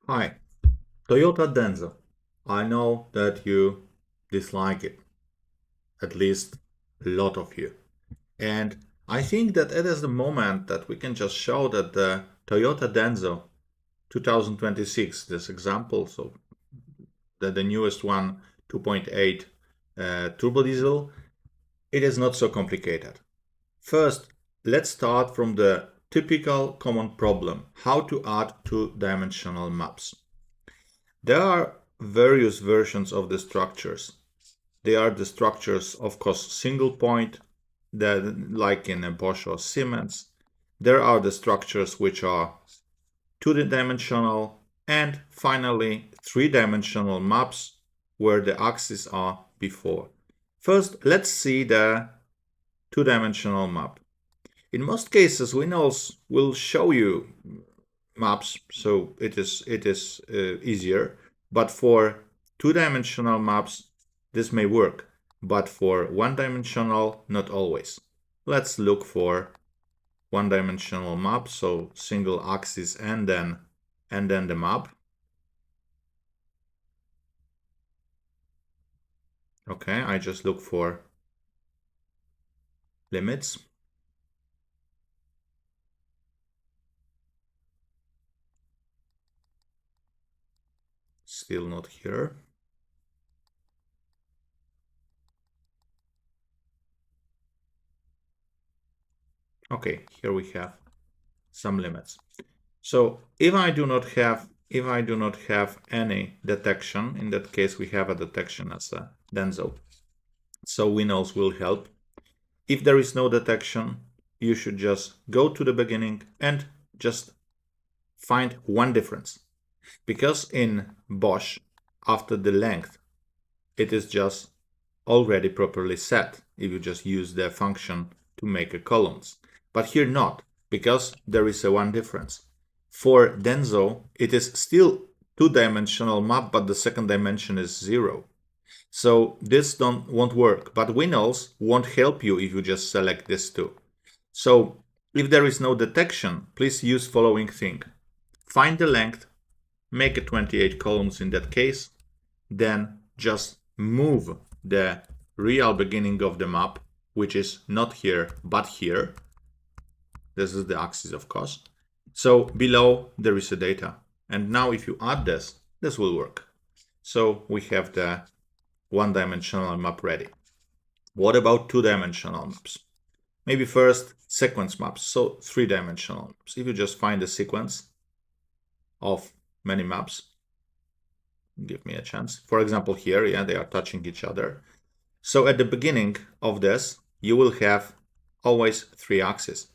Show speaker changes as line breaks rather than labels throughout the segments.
Hi, Toyota Denso. I know that you dislike it, at least a lot of you. And I think that it is the moment that we can just show that the Toyota Denso 2026, this example, so the newest one, 2.8 turbo diesel, it is not so complicated. First, let's start from the typical common problem, how to add two-dimensional maps. There are various versions of the structures. They are the structures, of course, single point, that like in a Bosch or Siemens. There are the structures which are two-dimensional, and finally three-dimensional maps where the axes are before. First, let's see the two-dimensional map. In most cases, Winols will show you maps, so it is easier. But for two-dimensional maps, this may work, but for one-dimensional, not always. Let's look for one-dimensional map, so single axis and then the map. Okay, I just look for limits. Still not here. Okay, here we have some limits. So if I do not have any detection, in that case we have a detection as a Denso. So Winols will help. If there is no detection, you should just go to the beginning and just find one difference. Because in Bosch, after the length, it is just already properly set if you just use the function to make a columns. But here not, because there is a one difference. For Denso, it is still two-dimensional map, but the second dimension is 0. So this won't work, but Winols won't help you if you just select this two. So if there is no detection, please use following thing. Find the length, make it 28 columns in that case, then just move the real beginning of the map, which is not here, but here. This is the axis, of course. So below there is a data. And now if you add this, this will work. So we have the one-dimensional map ready. What about two-dimensional maps? Maybe first sequence maps, so three-dimensional maps. If you just find a sequence of many maps, give me a chance. For example, here, yeah, they are touching each other. So at the beginning of this, you will have always three axes.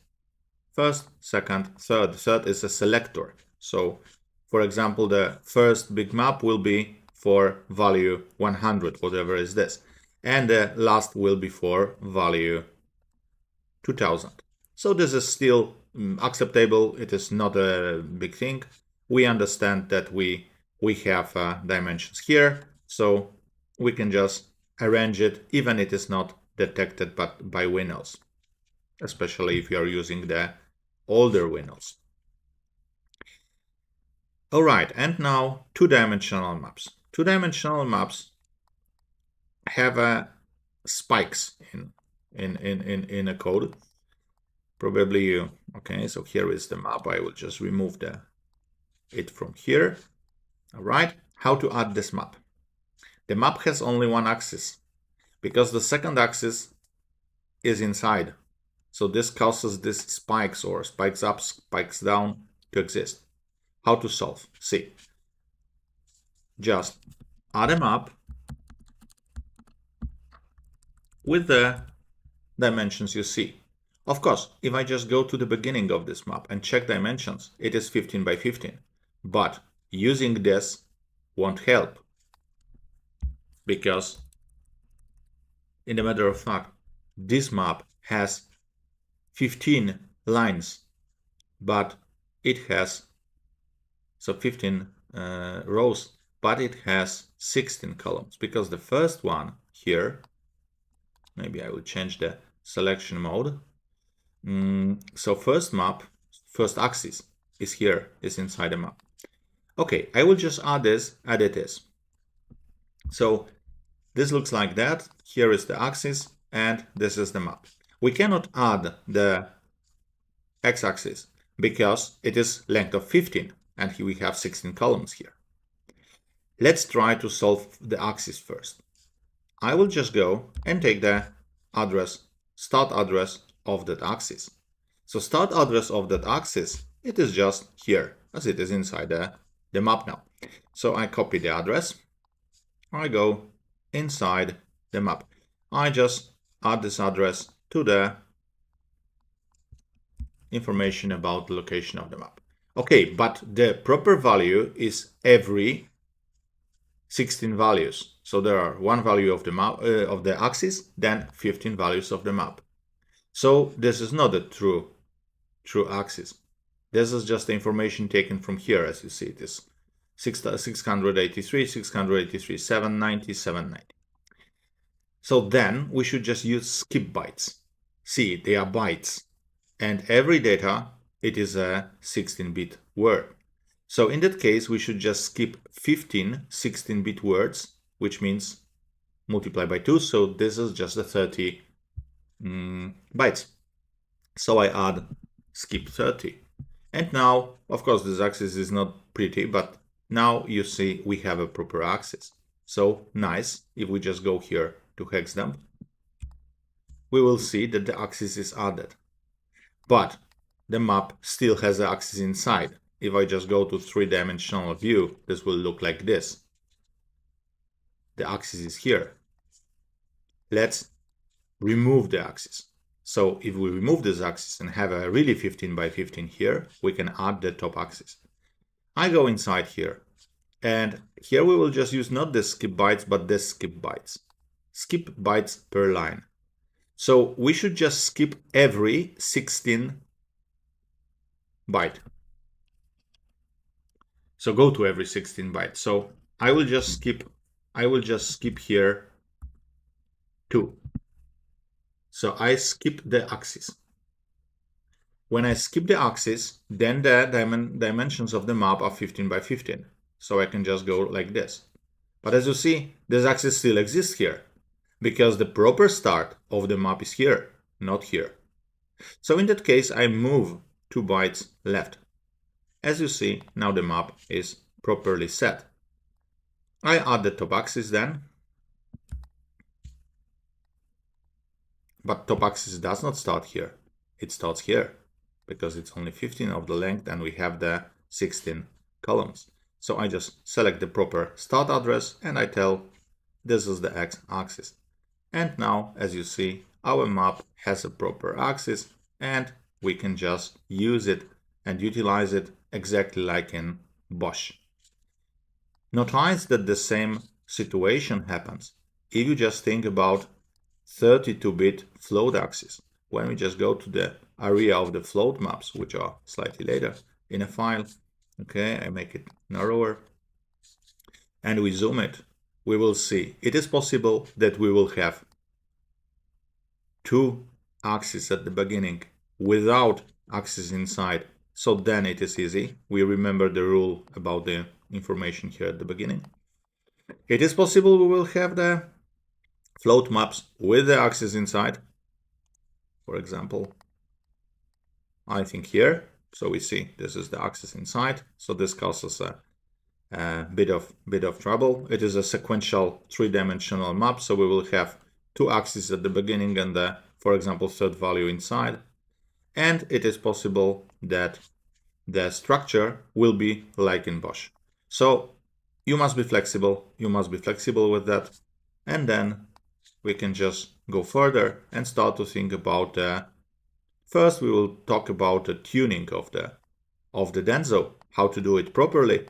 First, second, third. Third is a selector. So, for example, the first big map will be for value 100, whatever is this. And the last will be for value 2000. So this is still acceptable. It is not a big thing. We understand that we have dimensions here, so we can just arrange it even it is not detected by Winols, especially if you are using the older Winols. All right, and now two-dimensional maps. Two-dimensional maps have spikes in a code. Probably you. Okay, so here is the map. I will just remove it from here. All right, how to add this map? The map has only one axis because the second axis is inside. So this causes these spikes or spikes up, spikes down to exist. How to solve? See, just add a map with the dimensions you see. Of course, if I just go to the beginning of this map and check dimensions, it is 15 by 15. But using this won't help because, in the matter of fact, this map has 15 lines, but it has 15 rows, but it has 16 columns because the first one here, maybe I will change the selection mode. So first axis is here, is inside the map. Okay, I will just add this as it is. So this looks like that. Here is the axis and this is the map. We cannot add the x-axis because it is length of 15 and here we have 16 columns here. Let's try to solve the axis first. I will just go and take the address, start address of that axis. So start address of that axis, it is just here as it is inside the map now. So I copy the address, I go inside the map. I just add this address to the information about the location of the map. Okay, but the proper value is every 16 values. So there are one value of the map of the axis, then 15 values of the map. So this is not a true axis. This is just the information taken from here, as you see. It is 683, 683, 790, 790. So then we should just use skip bytes. See, they are bytes. And every data, it is a 16-bit word. So in that case, we should just skip 15 16-bit words, which means multiply by 2. So this is just the 30 bytes. So I add skip 30. And now, of course, this axis is not pretty, but now you see we have a proper axis. So nice. If we just go here to hexdump, we will see that the axis is added. But the map still has the axis inside. If I just go to three-dimensional view, this will look like this. The axis is here. Let's remove the axis. So if we remove this axis and have a really 15 by 15 here, we can add the top axis. I go inside here, and here we will just use not the skip bytes, but the skip bytes. Skip bytes per line. So we should just skip every 16 byte. So go to every 16 bytes. So I will just skip here 2. So I skip the axis. When I skip the axis, then the dimensions of the map are 15 by 15. So I can just go like this. But as you see, this axis still exists here, because the proper start of the map is here, not here. So in that case, I move 2 bytes left. As you see, now the map is properly set. I add the top axis then. But top axis does not start here. It starts here, because it's only 15 of the length and we have the 16 columns. So I just select the proper start address and I tell this is the x-axis. And now, as you see, our map has a proper axis and we can just use it and utilize it exactly like in Bosch. Notice that the same situation happens if you just think about 32-bit float axis. When we just go to the area of the float maps, which are slightly later in a file, okay, I make it narrower, and we zoom it, we will see it is possible that we will have 2 axes at the beginning without axis inside. So then it is easy. We remember the rule about the information here at the beginning. It is possible we will have the float maps with the axis inside. For example, I think here. So we see this is the axis inside. So this causes a bit of trouble. It is a sequential 3-dimensional map. So we will have 2 axes at the beginning and the, for example, third value inside. And it is possible that the structure will be like in Bosch. So you must be flexible. You must be flexible with that. And then we can just go further and start to think about first we will talk about the tuning of the Denso, how to do it properly.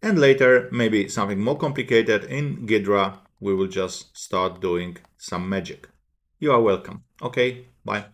And later, maybe something more complicated in Ghidra, we will just start doing some magic. You are welcome. Okay, bye.